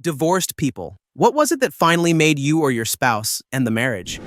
Divorced people. What was it that finally made you or your spouse end the marriage?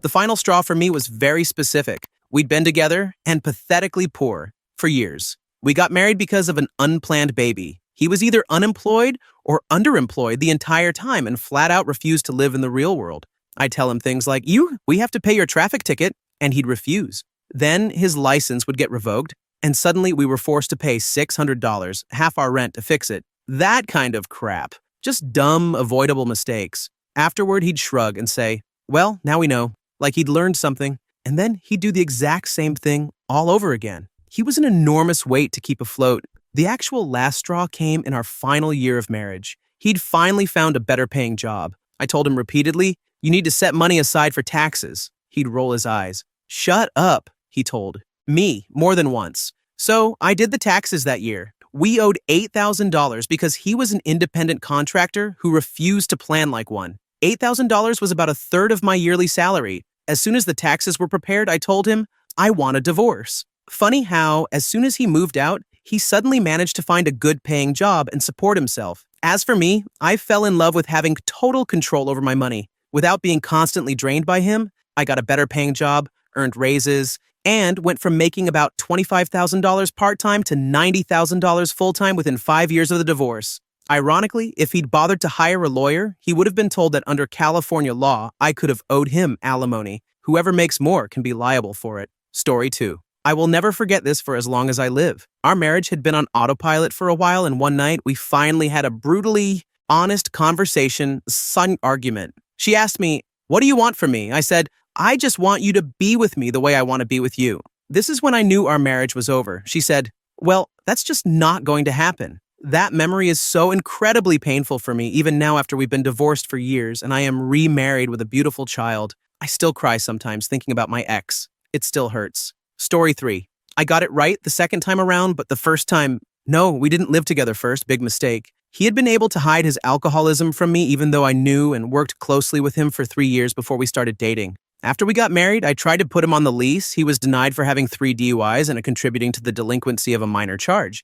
The final straw for me was very specific. We'd been together and pathetically poor for years. We got married because of an unplanned baby. He was either unemployed or underemployed the entire time and flat out refused to live in the real world. I'd tell him things like, we have to pay your traffic ticket, and he'd refuse. Then his license would get revoked, and suddenly we were forced to pay $600, half our rent, to fix it. That kind of crap. Just dumb, avoidable mistakes. Afterward, he'd shrug and say, well, now we know, like he'd learned something, and then he'd do the exact same thing all over again. He was an enormous weight to keep afloat. The actual last straw came in our final year of marriage. He'd finally found a better-paying job. I told him repeatedly, you need to set money aside for taxes. He'd roll his eyes. Shut up, he told me more than once. So I did the taxes that year. We owed $8,000 because he was an independent contractor who refused to plan like one. $8,000 was about a third of my yearly salary. As soon as the taxes were prepared, I told him, I want a divorce. Funny how, as soon as he moved out, he suddenly managed to find a good-paying job and support himself. As for me, I fell in love with having total control over my money. Without being constantly drained by him, I got a better-paying job, earned raises, and went from making about $25,000 part-time to $90,000 full-time within 5 years of the divorce. Ironically, if he'd bothered to hire a lawyer, he would have been told that under California law, I could have owed him alimony. Whoever makes more can be liable for it. Story 2. I will never forget this for as long as I live. Our marriage had been on autopilot for a while, and one night, we finally had a brutally honest conversation, sudden argument. She asked me, what do you want from me? I said, I just want you to be with me the way I want to be with you. This is when I knew our marriage was over. She said, well, that's just not going to happen. That memory is so incredibly painful for me, even now after we've been divorced for years and I am remarried with a beautiful child. I still cry sometimes thinking about my ex. It still hurts. Story 3. I got it right the second time around, but the first time, no, we didn't live together first. Big mistake. He had been able to hide his alcoholism from me even though I knew and worked closely with him for 3 years before we started dating. After we got married, I tried to put him on the lease. He was denied for having 3 DUIs and contributing to the delinquency of a minor charge.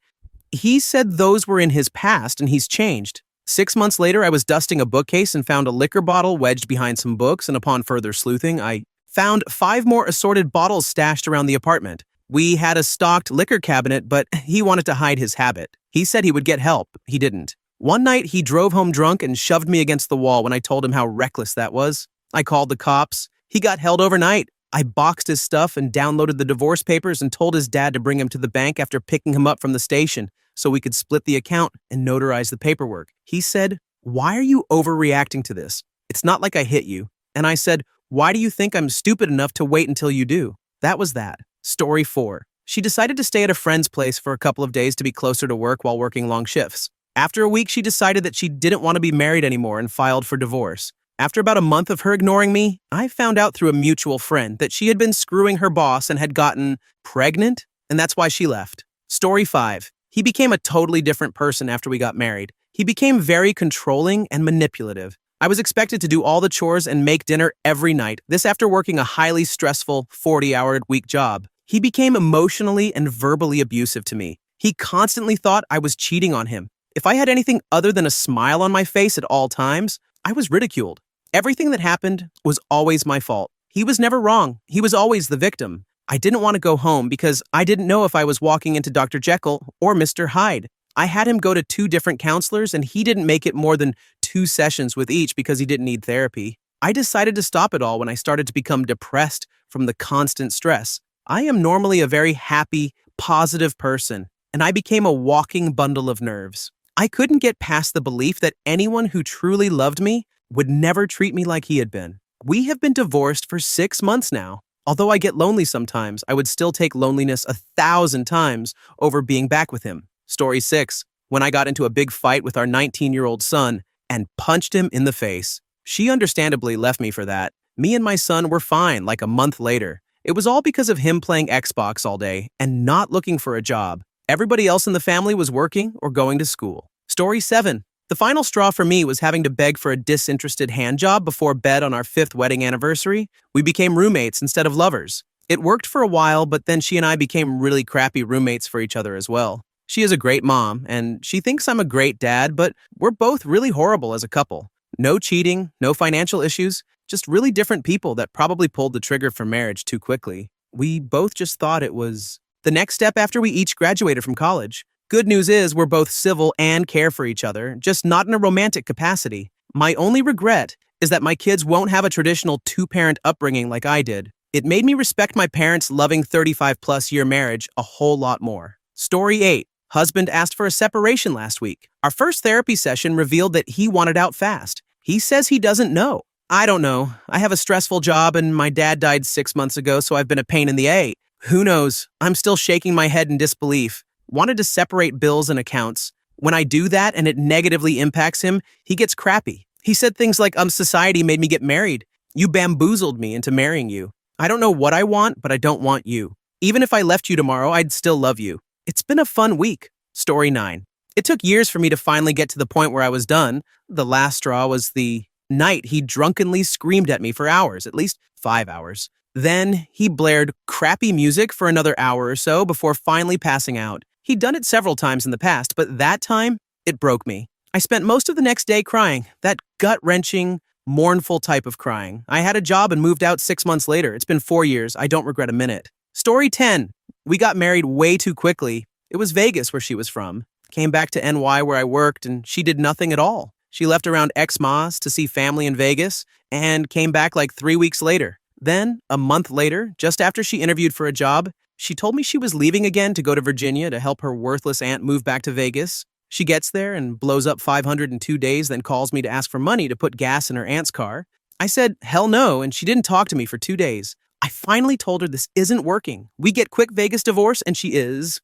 He said those were in his past and he's changed. 6 months later, I was dusting a bookcase and found a liquor bottle wedged behind some books, and upon further sleuthing, I found 5 more assorted bottles stashed around the apartment. We had a stocked liquor cabinet, but he wanted to hide his habit. He said he would get help. He didn't. One night, he drove home drunk and shoved me against the wall when I told him how reckless that was. I called the cops. He got held overnight. I boxed his stuff and downloaded the divorce papers and told his dad to bring him to the bank after picking him up from the station so we could split the account and notarize the paperwork. He said, why are you overreacting to this? It's not like I hit you. And I said, why do you think I'm stupid enough to wait until you do? That was that. Story 4. She decided to stay at a friend's place for a couple of days to be closer to work while working long shifts. After a week, she decided that she didn't want to be married anymore and filed for divorce. After about a month of her ignoring me, I found out through a mutual friend that she had been screwing her boss and had gotten pregnant, and that's why she left. Story 5. He became a totally different person after we got married. He became very controlling and manipulative. I was expected to do all the chores and make dinner every night, this after working a highly stressful 40-hour-a-week job. He became emotionally and verbally abusive to me. He constantly thought I was cheating on him. If I had anything other than a smile on my face at all times, I was ridiculed. Everything that happened was always my fault. He was never wrong. He was always the victim. I didn't want to go home because I didn't know if I was walking into Dr. Jekyll or Mr. Hyde. I had him go to 2 different counselors and he didn't make it more than 2 sessions with each because he didn't need therapy. I decided to stop it all when I started to become depressed from the constant stress. I am normally a very happy, positive person, and I became a walking bundle of nerves. I couldn't get past the belief that anyone who truly loved me would never treat me like he had been. We have been divorced for 6 months now. Although I get lonely sometimes, I would still take loneliness 1,000 times over being back with him. Story 6. When I got into a big fight with our 19-year-old son and punched him in the face. She understandably left me for that. Me and my son were fine like a month later. It was all because of him playing Xbox all day and not looking for a job. Everybody else in the family was working or going to school. Story 7. The final straw for me was having to beg for a disinterested hand job before bed on our 5th wedding anniversary. We became roommates instead of lovers. It worked for a while, but then she and I became really crappy roommates for each other as well. She is a great mom, and she thinks I'm a great dad, but we're both really horrible as a couple. No cheating, no financial issues, just really different people that probably pulled the trigger for marriage too quickly. We both just thought it was the next step after we each graduated from college. Good news is we're both civil and care for each other, just not in a romantic capacity. My only regret is that my kids won't have a traditional two-parent upbringing like I did. It made me respect my parents' loving 35-plus-year marriage a whole lot more. Story 8. Husband asked for a separation last week. Our first therapy session revealed that he wanted out fast. He says he doesn't know. I don't know. I have a stressful job and my dad died 6 months ago, so I've been a pain in the A. Who knows? I'm still shaking my head in disbelief. Wanted to separate bills and accounts. When I do that and it negatively impacts him, he gets crappy. He said things like, society made me get married. You bamboozled me into marrying you. I don't know what I want, but I don't want you. Even if I left you tomorrow, I'd still love you. It's been a fun week. Story 9. It took years for me to finally get to the point where I was done. The last straw was the night he drunkenly screamed at me for hours, at least 5 hours. Then he blared crappy music for another hour or so before finally passing out. He'd done it several times in the past, but that time, it broke me. I spent most of the next day crying, that gut-wrenching, mournful type of crying. I had a job and moved out 6 months later. It's been 4 years. I don't regret a minute. Story 10. We got married way too quickly. It was Vegas where she was from. Came back to NY where I worked, and she did nothing at all. She left around Xmas to see family in Vegas and came back like 3 weeks later. Then, a month later, just after she interviewed for a job, she told me she was leaving again to go to Virginia to help her worthless aunt move back to Vegas. She gets there and blows up 500 in 2 days, then calls me to ask for money to put gas in her aunt's car. I said, hell no, and she didn't talk to me for 2 days. I finally told her this isn't working. We get quick Vegas divorce, and she is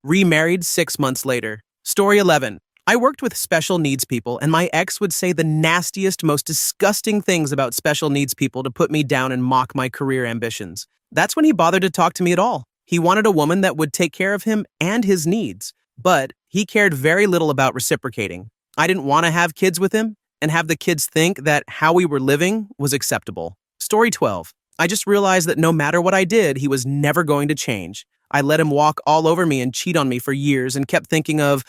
remarried 6 months later. Story 11. I worked with special needs people, and my ex would say the nastiest, most disgusting things about special needs people to put me down and mock my career ambitions. That's when he bothered to talk to me at all. He wanted a woman that would take care of him and his needs, but he cared very little about reciprocating. I didn't want to have kids with him and have the kids think that how we were living was acceptable. Story 12. I just realized that no matter what I did, he was never going to change. I let him walk all over me and cheat on me for years and kept thinking of,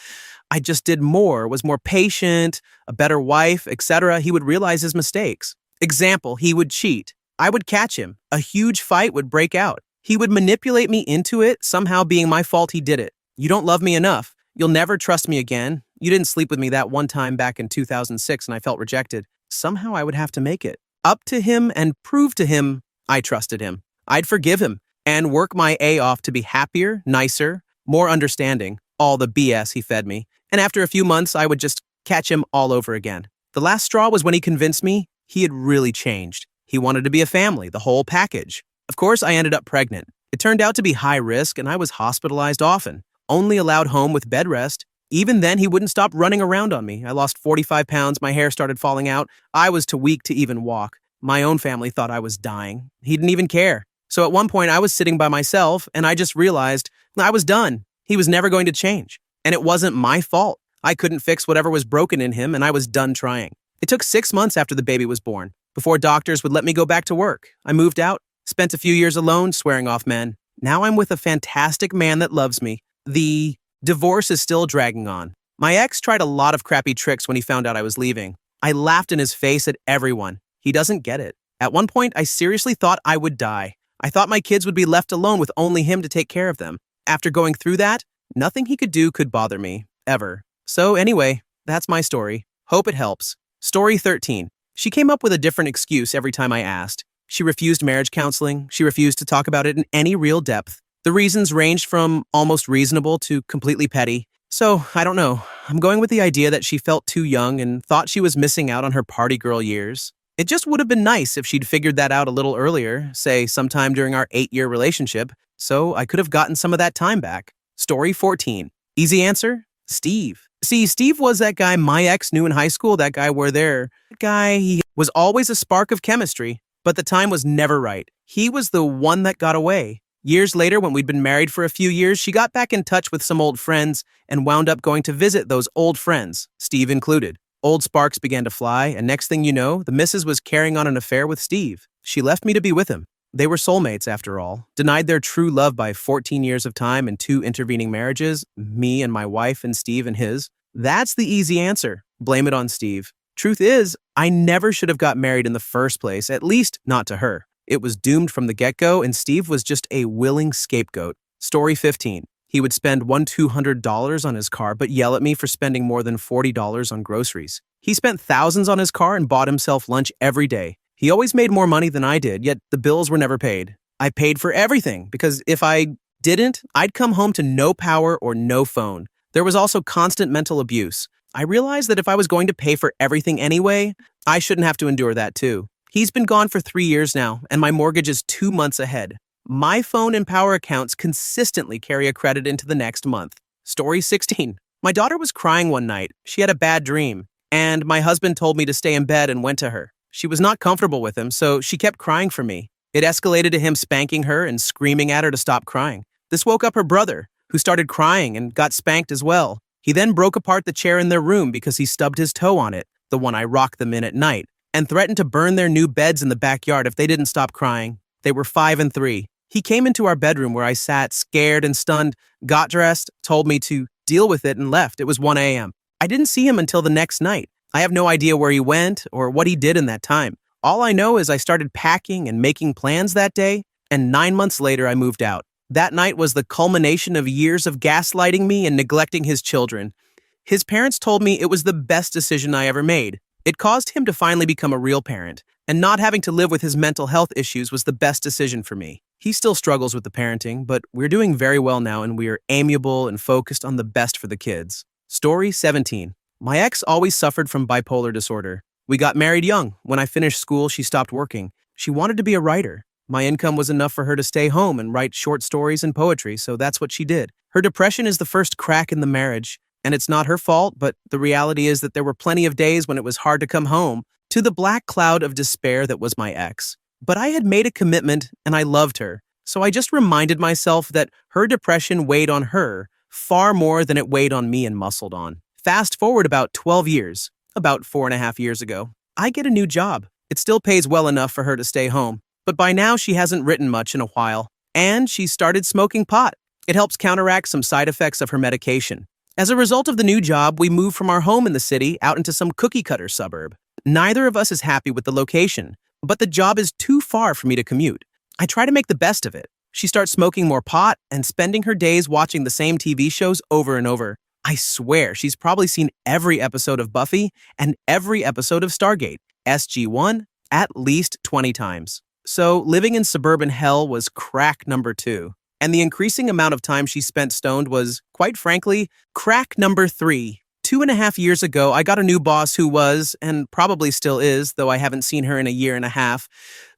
I just did more, was more patient, a better wife, etc. He would realize his mistakes. Example, he would cheat. I would catch him. A huge fight would break out. He would manipulate me into it, somehow being my fault he did it. You don't love me enough. You'll never trust me again. You didn't sleep with me that one time back in 2006 and I felt rejected. Somehow I would have to make it up to him and prove to him I trusted him. I'd forgive him and work my A off to be happier, nicer, more understanding, all the BS he fed me. And after a few months, I would just catch him all over again. The last straw was when he convinced me he had really changed. He wanted to be a family, the whole package. Of course, I ended up pregnant. It turned out to be high risk and I was hospitalized often, only allowed home with bed rest. Even then, he wouldn't stop running around on me. I lost 45 pounds, my hair started falling out. I was too weak to even walk. My own family thought I was dying. He didn't even care. So at one point, I was sitting by myself and I just realized I was done. He was never going to change. And it wasn't my fault. I couldn't fix whatever was broken in him and I was done trying. It took 6 months after the baby was born before doctors would let me go back to work. I moved out, spent a few years alone swearing off men. Now I'm with a fantastic man that loves me. The divorce is still dragging on. My ex tried a lot of crappy tricks when he found out I was leaving. I laughed in his face at everyone. He doesn't get it. At one point, I seriously thought I would die. I thought my kids would be left alone with only him to take care of them. After going through that, nothing he could do could bother me, ever. So anyway, that's my story. Hope it helps. Story 13. She came up with a different excuse every time I asked. She refused marriage counseling. She refused to talk about it in any real depth. The reasons ranged from almost reasonable to completely petty. So, I don't know. I'm going with the idea that she felt too young and thought she was missing out on her party girl years. It just would have been nice if she'd figured that out a little earlier, say sometime during our 8-year relationship, so I could have gotten some of that time back. Story 14. Easy answer? Steve. See, Steve was that guy my ex knew in high school, that guy he was always a spark of chemistry, but the time was never right. He was the one that got away. Years later, when we'd been married for a few years, she got back in touch with some old friends and wound up going to visit those old friends, Steve included. Old sparks began to fly, and next thing you know, the missus was carrying on an affair with Steve. She left me to be with him. They were soulmates, after all. Denied their true love by 14 years of time and 2 intervening marriages, me and my wife and Steve and his. That's the easy answer. Blame it on Steve. Truth is, I never should have got married in the first place, at least not to her. It was doomed from the get-go, and Steve was just a willing scapegoat. Story 15. He would spend $200 on his car, but yell at me for spending more than $40 on groceries. He spent thousands on his car and bought himself lunch every day. He always made more money than I did, yet the bills were never paid. I paid for everything, because if I didn't, I'd come home to no power or no phone. There was also constant mental abuse. I realized that if I was going to pay for everything anyway, I shouldn't have to endure that too. He's been gone for 3 years now, and my mortgage is 2 months ahead. My phone and power accounts consistently carry a credit into the next month. Story 16. My daughter was crying one night. She had a bad dream, and my husband told me to stay in bed and went to her. She was not comfortable with him, so she kept crying for me. It escalated to him spanking her and screaming at her to stop crying. This woke up her brother, who started crying and got spanked as well. He then broke apart the chair in their room because he stubbed his toe on it, the one I rocked them in at night, and threatened to burn their new beds in the backyard if they didn't stop crying. They were 5 and 3. He came into our bedroom where I sat, scared and stunned, got dressed, told me to deal with it, and left. It was 1 a.m. I didn't see him until the next night. I have no idea where he went or what he did in that time. All I know is I started packing and making plans that day, and 9 months later I moved out. That night was the culmination of years of gaslighting me and neglecting his children. His parents told me it was the best decision I ever made. It caused him to finally become a real parent, and not having to live with his mental health issues was the best decision for me. He still struggles with the parenting, but we're doing very well now, and we are amiable and focused on the best for the kids. Story 17. My ex always suffered from bipolar disorder. We got married young. When I finished school, she stopped working. She wanted to be a writer. My income was enough for her to stay home and write short stories and poetry, so that's what she did. Her depression is the first crack in the marriage, and it's not her fault, but the reality is that there were plenty of days when it was hard to come home to the black cloud of despair that was my ex. But I had made a commitment, and I loved her, so I just reminded myself that her depression weighed on her far more than it weighed on me and muscled on. Fast forward about 12 years, about 4.5 years ago, I get a new job. It still pays well enough for her to stay home, but by now she hasn't written much in a while, and she started smoking pot. It helps counteract some side effects of her medication. As a result of the new job, we moved from our home in the city out into some cookie-cutter suburb. Neither of us is happy with the location, but the job is too far for me to commute. I try to make the best of it. She starts smoking more pot and spending her days watching the same TV shows over and over. I swear she's probably seen every episode of Buffy and every episode of Stargate, SG-1, at least 20 times. So living in suburban hell was crack number 2. And the increasing amount of time she spent stoned was, quite frankly, crack number 3. 2.5 years ago, I got a new boss who was, and probably still is, though I haven't seen her in a year and a half,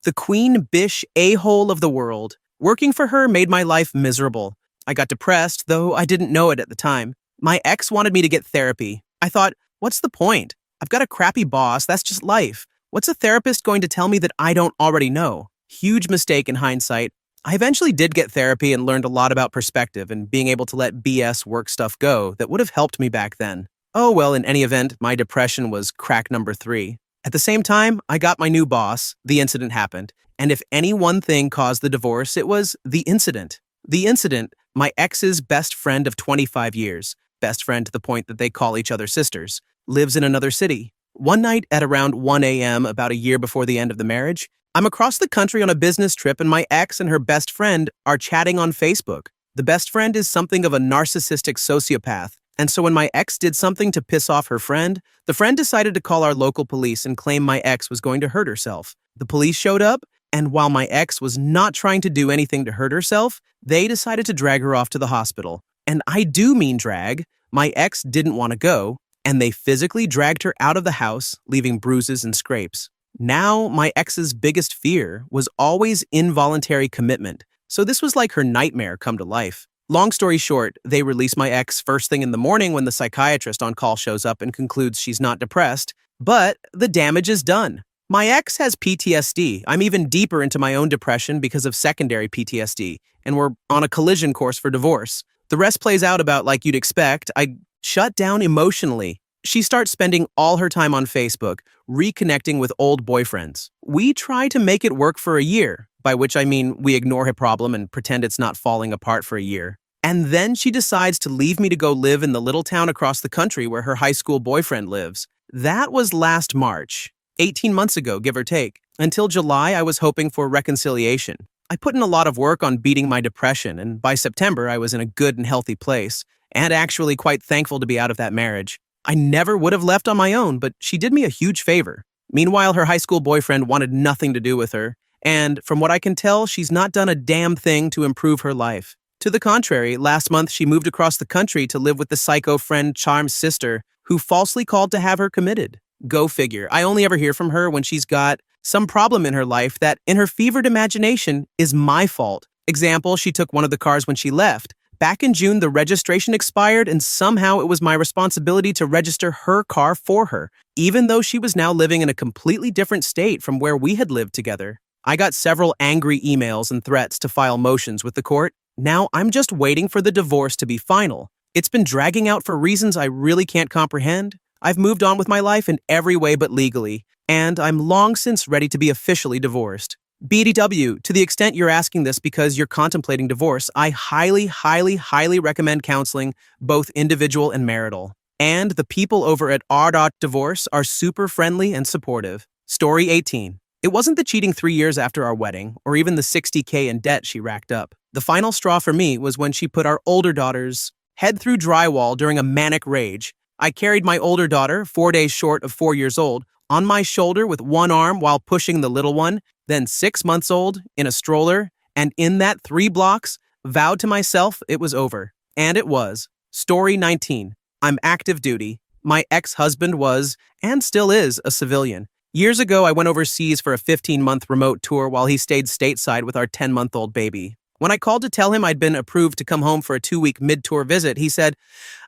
the queen bish a-hole of the world. Working for her made my life miserable. I got depressed, though I didn't know it at the time. My ex wanted me to get therapy. I thought, what's the point? I've got a crappy boss, that's just life. What's a therapist going to tell me that I don't already know? Huge mistake in hindsight. I eventually did get therapy and learned a lot about perspective and being able to let BS work stuff go that would have helped me back then. Oh well, in any event, my depression was crack number 3. At the same time, I got my new boss, the incident happened, and if any one thing caused the divorce, it was the incident. The incident, my ex's best friend of 25 years, best friend to the point that they call each other sisters, lives in another city. One night at around 1 a.m., about a year before the end of the marriage, I'm across the country on a business trip and my ex and her best friend are chatting on Facebook. The best friend is something of a narcissistic sociopath, and so when my ex did something to piss off her friend, the friend decided to call our local police and claim my ex was going to hurt herself. The police showed up, and while my ex was not trying to do anything to hurt herself, they decided to drag her off to the hospital. And I do mean drag. My ex didn't want to go, and they physically dragged her out of the house, leaving bruises and scrapes. Now, my ex's biggest fear was always involuntary commitment, so this was like her nightmare come to life. Long story short, they release my ex first thing in the morning when the psychiatrist on call shows up and concludes she's not depressed, but the damage is done. My ex has PTSD. I'm even deeper into my own depression because of secondary PTSD, and we're on a collision course for divorce. The rest plays out about like you'd expect. I shut down emotionally. She starts spending all her time on Facebook, reconnecting with old boyfriends. We try to make it work for a year. by which I mean we ignore her problem and pretend it's not falling apart for a year. And then she decides to leave me to go live in the little town across the country where her high school boyfriend lives. That was last March, 18 months ago, give or take. Until July, I was hoping for reconciliation. I put in a lot of work on beating my depression, and by September, I was in a good and healthy place, and actually quite thankful to be out of that marriage. I never would have left on my own, but she did me a huge favor. Meanwhile, her high school boyfriend wanted nothing to do with her, and from what I can tell, she's not done a damn thing to improve her life. To the contrary, last month she moved across the country to live with the psycho friend Charm's sister, who falsely called to have her committed. Go figure. I only ever hear from her when she's got some problem in her life that, in her fevered imagination, is my fault. Example, she took one of the cars when she left. Back in June, the registration expired, and somehow it was my responsibility to register her car for her, even though she was now living in a completely different state from where we had lived together. I got several angry emails and threats to file motions with the court. Now I'm just waiting for the divorce to be final. It's been dragging out for reasons I really can't comprehend. I've moved on with my life in every way but legally, and I'm long since ready to be officially divorced. BDW, to the extent you're asking this because you're contemplating divorce, I highly recommend counseling, both individual and marital. And the people over at r.divorce are super friendly and supportive. Story 18. It wasn't the cheating 3 years after our wedding, or even the $60K in debt she racked up. The final straw for me was when she put our older daughter's head through drywall during a manic rage. I carried my older daughter, 4 days short of 4 years old, on my shoulder with one arm while pushing the little one, then 6 months old, in a stroller, and in that 3 blocks, vowed to myself it was over. And it was. Story 19. I'm active duty. My ex-husband was, and still is, a civilian. Years ago, I went overseas for a 15-month remote tour while he stayed stateside with our 10-month-old baby. When I called to tell him I'd been approved to come home for a 2-week mid-tour visit, he said,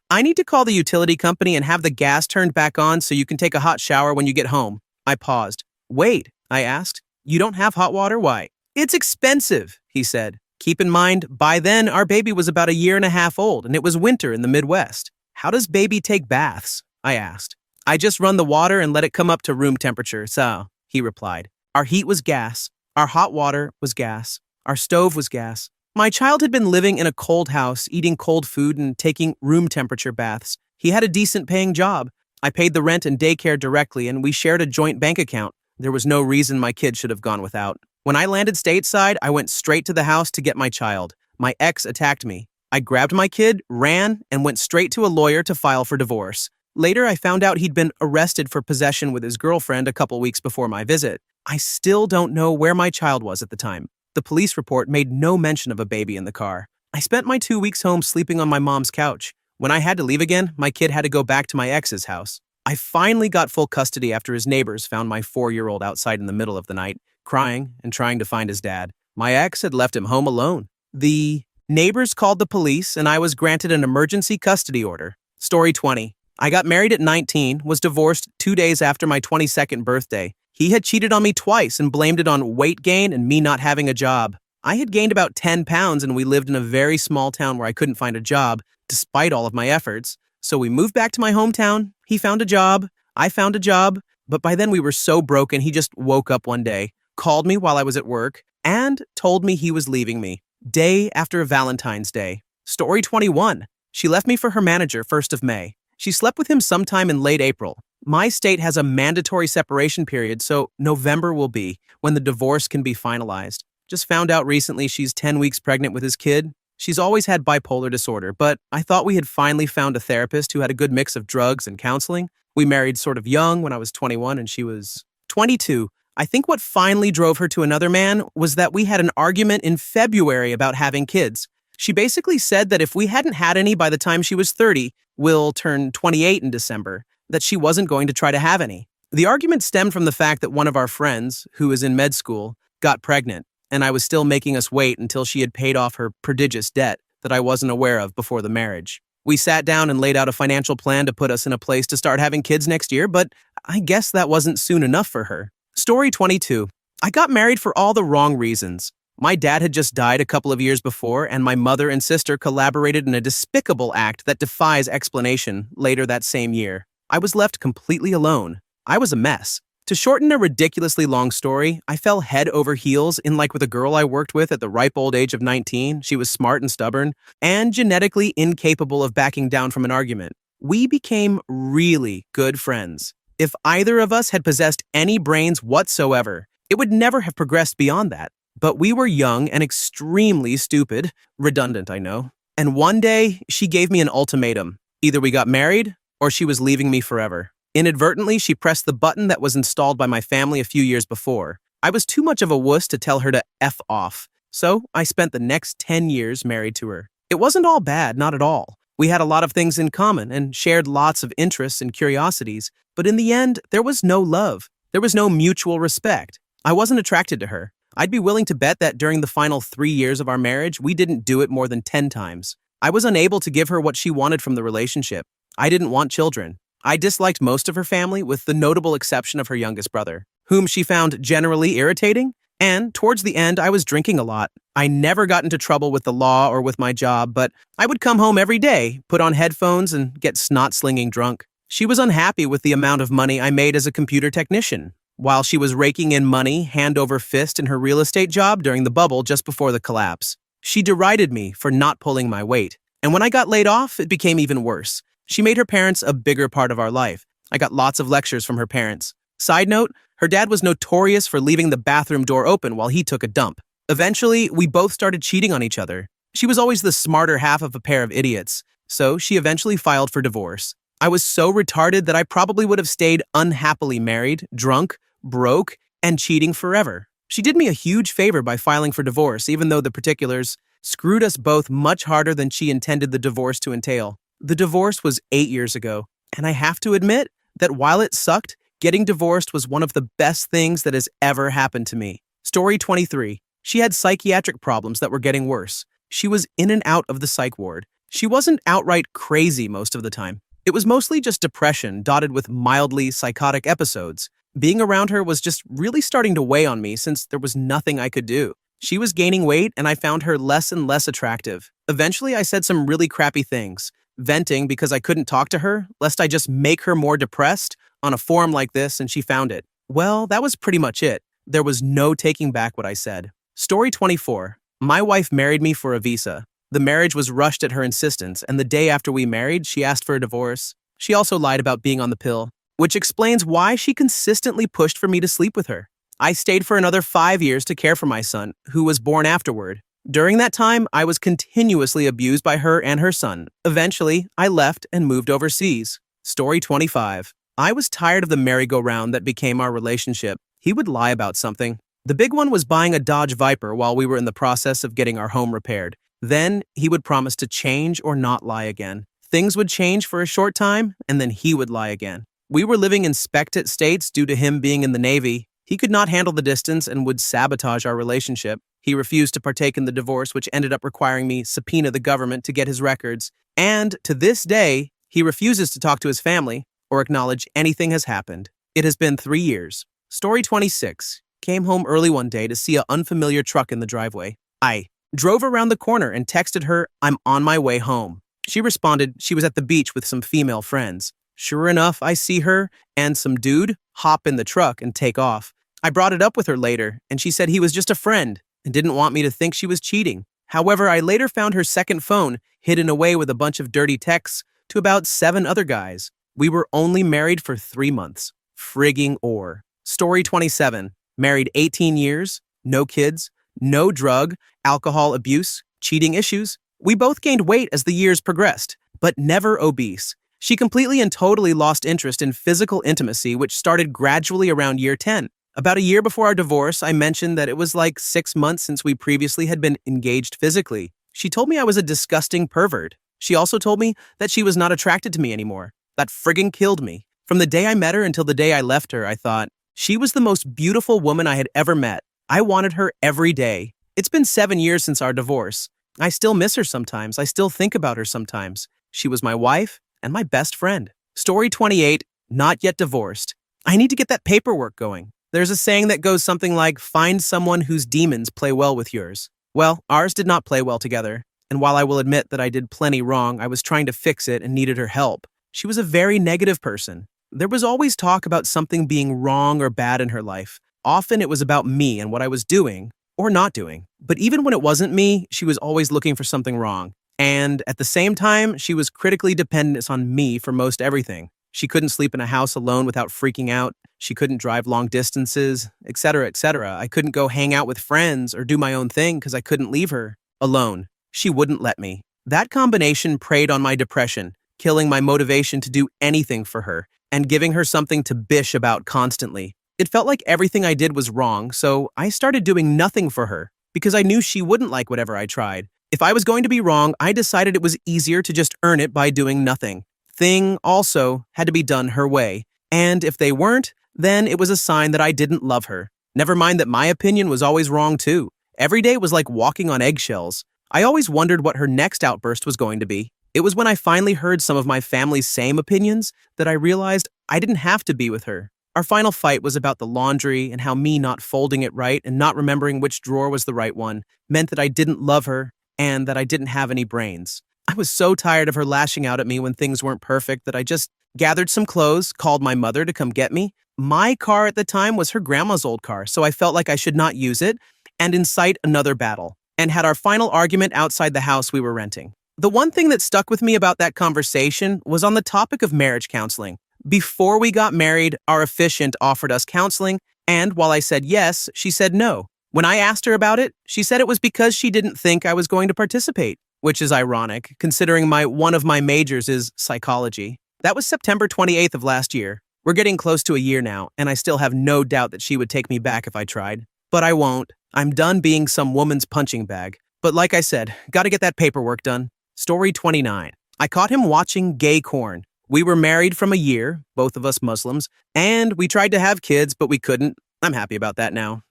"I need to call the utility company and have the gas turned back on so you can take a hot shower when you get home." I paused. "Wait," I asked. "You don't have hot water? Why?" "It's expensive," he said. Keep in mind, by then, our baby was about a year and a half old, and it was winter in the Midwest. "How does baby take baths?" I asked. "I just run the water and let it come up to room temperature, so," he replied. Our heat was gas. Our hot water was gas. Our stove was gas. My child had been living in a cold house, eating cold food and taking room temperature baths. He had a decent paying job. I paid the rent and daycare directly, and we shared a joint bank account. There was no reason my kid should have gone without. When I landed stateside, I went straight to the house to get my child. My ex attacked me. I grabbed my kid, ran, and went straight to a lawyer to file for divorce. Later, I found out he'd been arrested for possession with his girlfriend a couple weeks before my visit. I still don't know where my child was at the time. The police report made no mention of a baby in the car. I spent my 2 weeks home sleeping on my mom's couch. When I had to leave again, my kid had to go back to my ex's house. I finally got full custody after his neighbors found my 4-year-old outside in the middle of the night, crying and trying to find his dad. My ex had left him home alone. The neighbors called the police, and I was granted an emergency custody order. Story 20. I got married at 19, was divorced 2 days after my 22nd birthday. He had cheated on me twice and blamed it on weight gain and me not having a job. I had gained about 10 pounds and we lived in a very small town where I couldn't find a job, despite all of my efforts. So we moved back to my hometown. He found a job. I found a job. But by then we were so broken, he just woke up one day, called me while I was at work, and told me he was leaving me. Day after Valentine's Day. Story 21. She left me for her manager 1st of May. She slept with him sometime in late April. My state has a mandatory separation period, so November will be when the divorce can be finalized. Just found out recently she's 10 weeks pregnant with his kid. She's always had bipolar disorder, but I thought we had finally found a therapist who had a good mix of drugs and counseling. We married sort of young when I was 21 and she was 22. I think what finally drove her to another man was that we had an argument in February about having kids. She basically said that if we hadn't had any by the time she was 30, we'll turn 28 in December, that she wasn't going to try to have any. The argument stemmed from the fact that one of our friends, who was in med school, got pregnant, and I was still making us wait until she had paid off her prodigious debt that I wasn't aware of before the marriage. We sat down and laid out a financial plan to put us in a place to start having kids next year, but I guess that wasn't soon enough for her. Story 22. I got married for all the wrong reasons. My dad had just died a couple of years before, and my mother and sister collaborated in a despicable act that defies explanation later that same year. I was left completely alone. I was a mess. To shorten a ridiculously long story, I fell head over heels in like with a girl I worked with at the ripe old age of 19. She was smart and stubborn, and genetically incapable of backing down from an argument. We became really good friends. If either of us had possessed any brains whatsoever, it would never have progressed beyond that. But we were young and extremely stupid. Redundant, I know. And one day, she gave me an ultimatum. Either we got married, or she was leaving me forever. Inadvertently, she pressed the button that was installed by my family a few years before. I was too much of a wuss to tell her to F off, so I spent the next 10 years married to her. It wasn't all bad, not at all. We had a lot of things in common and shared lots of interests and curiosities, but in the end, there was no love. There was no mutual respect. I wasn't attracted to her. I'd be willing to bet that during the final 3 years of our marriage, we didn't do it more than 10 times. I was unable to give her what she wanted from the relationship. I didn't want children. I disliked most of her family, with the notable exception of her youngest brother, whom she found generally irritating, and towards the end, I was drinking a lot. I never got into trouble with the law or with my job, but I would come home every day, put on headphones, and get snot-slinging drunk. She was unhappy with the amount of money I made as a computer technician, while she was raking in money hand over fist in her real estate job during the bubble just before the collapse. She derided me for not pulling my weight, and when I got laid off, it became even worse. She made her parents a bigger part of our life. I got lots of lectures from her parents. Side note, her dad was notorious for leaving the bathroom door open while he took a dump. Eventually, we both started cheating on each other. She was always the smarter half of a pair of idiots, so she eventually filed for divorce. I was so retarded that I probably would have stayed unhappily married, drunk, broke, and cheating forever. She did me a huge favor by filing for divorce, even though the particulars screwed us both much harder than she intended the divorce to entail. The divorce was 8 years ago, and I have to admit that while it sucked, getting divorced was one of the best things that has ever happened to me. Story 23. She had psychiatric problems that were getting worse. She was in and out of the psych ward. She wasn't outright crazy most of the time. It was mostly just depression dotted with mildly psychotic episodes. Being around her was just really starting to weigh on me since there was nothing I could do. She was gaining weight, and I found her less and less attractive. Eventually, I said some really crappy things, venting because I couldn't talk to her, lest I just make her more depressed on a forum like this, and she found it. Well, that was pretty much it. There was no taking back what I said. Story 24. My wife married me for a visa. The marriage was rushed at her insistence, and the day after we married, she asked for a divorce. She also lied about being on the pill, which explains why she consistently pushed for me to sleep with her. I stayed for another 5 years to care for my son, who was born afterward. During that time, I was continuously abused by her and her son. Eventually, I left and moved overseas. Story 25. I was tired of the merry-go-round that became our relationship. He would lie about something. The big one was buying a Dodge Viper while we were in the process of getting our home repaired. Then, he would promise to change or not lie again. Things would change for a short time, and then he would lie again. We were living in spectate states due to him being in the Navy. He could not handle the distance and would sabotage our relationship. He refused to partake in the divorce, which ended up requiring me subpoena the government to get his records. And to this day, he refuses to talk to his family or acknowledge anything has happened. It has been 3 years. Story 26. Came home early one day to see an unfamiliar truck in the driveway. I drove around the corner and texted her, "I'm on my way home." She responded she was at the beach with some female friends. Sure enough, I see her and some dude hop in the truck and take off. I brought it up with her later, and she said he was just a friend and didn't want me to think she was cheating. However, I later found her second phone hidden away with a bunch of dirty texts to about 7 other guys. We were only married for 3 months. Frigging or. Story 27. Married 18 years, no kids, no drug, alcohol abuse, cheating issues. We both gained weight as the years progressed, but never obese. She completely and totally lost interest in physical intimacy, which started gradually around year 10. About a year before our divorce, I mentioned that it was like 6 months since we previously had been engaged physically. She told me I was a disgusting pervert. She also told me that she was not attracted to me anymore. That friggin' killed me. From the day I met her until the day I left her, I thought, she was the most beautiful woman I had ever met. I wanted her every day. It's been 7 years since our divorce. I still miss her sometimes. I still think about her sometimes. She was my wife and my best friend. Story 28. Not yet divorced. I need to get that paperwork going. There's a saying that goes something like, find someone whose demons play well with yours. Well, ours did not play well together, and while I will admit that I did plenty wrong, I was trying to fix it and needed her help. She was a very negative person. There was always talk about something being wrong or bad in her life. Often it was about me and what I was doing or not doing. But even when it wasn't me, she was always looking for something wrong. And at the same time, she was critically dependent on me for most everything. She couldn't sleep in a house alone without freaking out. She couldn't drive long distances, etc., etc. I couldn't go hang out with friends or do my own thing because I couldn't leave her alone. She wouldn't let me. That combination preyed on my depression, killing my motivation to do anything for her and giving her something to bish about constantly. It felt like everything I did was wrong, so I started doing nothing for her because I knew she wouldn't like whatever I tried. If I was going to be wrong, I decided it was easier to just earn it by doing nothing. Thing also had to be done her way, and if they weren't, then it was a sign that I didn't love her. Never mind that my opinion was always wrong too. Every day was like walking on eggshells. I always wondered what her next outburst was going to be. It was when I finally heard some of my family's same opinions that I realized I didn't have to be with her. Our final fight was about the laundry and how me not folding it right and not remembering which drawer was the right one meant that I didn't love her and that I didn't have any brains. I was so tired of her lashing out at me when things weren't perfect that I just gathered some clothes, called my mother to come get me. My car at the time was her grandma's old car, so I felt like I should not use it and incite another battle, and had our final argument outside the house we were renting. The one thing that stuck with me about that conversation was on the topic of marriage counseling. Before we got married, our officiant offered us counseling, and while I said yes, she said no. When I asked her about it, she said it was because she didn't think I was going to participate, which is ironic, considering one of my majors is psychology. That was September 28th of last year. We're getting close to a year now, and I still have no doubt that she would take me back if I tried. But I won't. I'm done being some woman's punching bag. But like I said, gotta get that paperwork done. Story 29. I caught him watching gay porn. We were married from a year, both of us Muslims, and we tried to have kids, but we couldn't. I'm happy about that now.